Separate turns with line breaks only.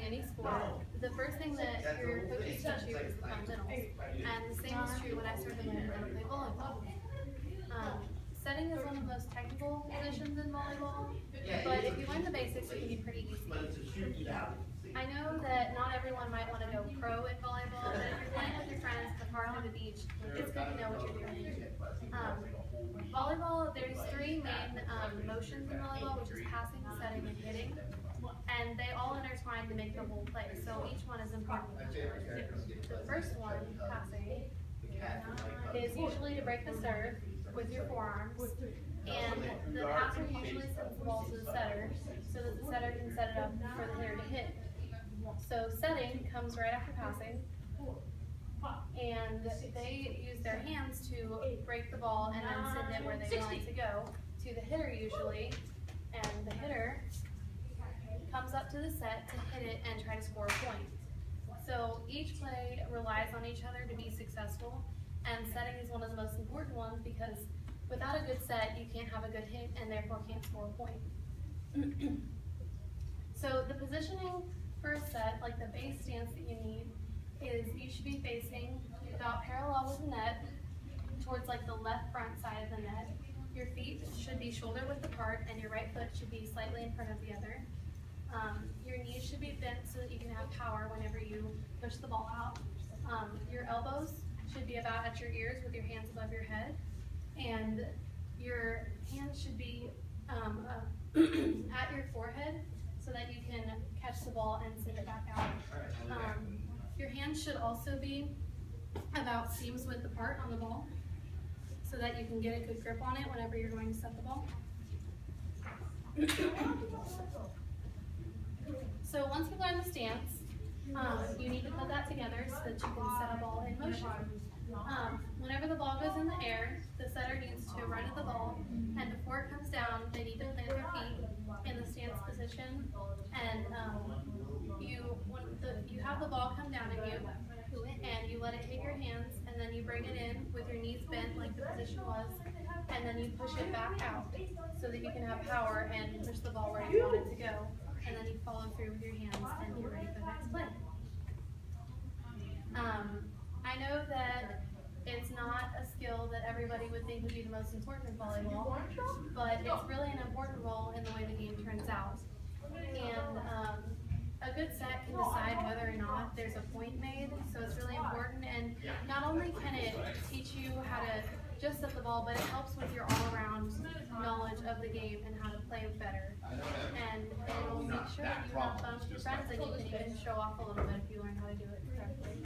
any sport, the first thing that your coaches teach you is the fundamentals. And the same is true when I started learning how to play volleyball. Setting is one of the most technical positions in volleyball, but if you learn the basics, it can be pretty easy. I know that not everyone might want to go pro in volleyball, but if you're playing with your friends at the park or the beach, it's good to know what you're doing. Volleyball, there's three main motions in volleyball, which is passing, setting, and hitting. And they all intertwine to make the whole play, so each one is important. The first one, passing, is usually to break the serve with your forearms, and the passer usually sends the ball to the setter so that the setter can set it up for the hitter to hit. So setting comes right after passing, and they use their hands to break the ball and then send it where they want it to go, to the hitter usually, and the hitter comes up to the set to hit it and try to score a point. So each play relies on each other to be successful, and setting is one of the most important ones because without a good set, you can't have a good hit and therefore can't score a point. So the positioning for a set, like the base stance that you need, is you should be facing about parallel with the net towards like the left front side of the net. Your feet should be shoulder width apart and your right foot should be slightly in front of the other. Your knees should be bent so that you can have power whenever you push the ball out. Your elbows should be about at your ears with your hands above your head, and your hands should be at your forehead so that you can catch the ball and send it back out. Your hands should also be about seams width apart on the ball so that you can get a good grip on it whenever you're going to set the ball. So once you learn the stance, you need to put that together so that you can set a ball in motion. Whenever the ball goes in the air, the setter needs to run at the ball, and before it comes down, they need to plant their feet in the stance position. And you have the ball come down at you, and you let it hit your hands, and then you bring it in with your knees bent like the position was, and then you push it back out so that you can have power and push the ball where you want it to go. And then you follow through with your hands and you're ready for the next play. I know that it's not a skill that everybody would think would be the most important in volleyball, but it's really an important role in the way the game turns out. And a good set can decide whether or not there's a point made, so it's really important. And not only can it teach you how to just set the ball, but it helps with your all-around knowledge of the game and how to play better. And it'll make sure that you have fun with your friends, and you can even show off a little bit if you learn how to do it correctly.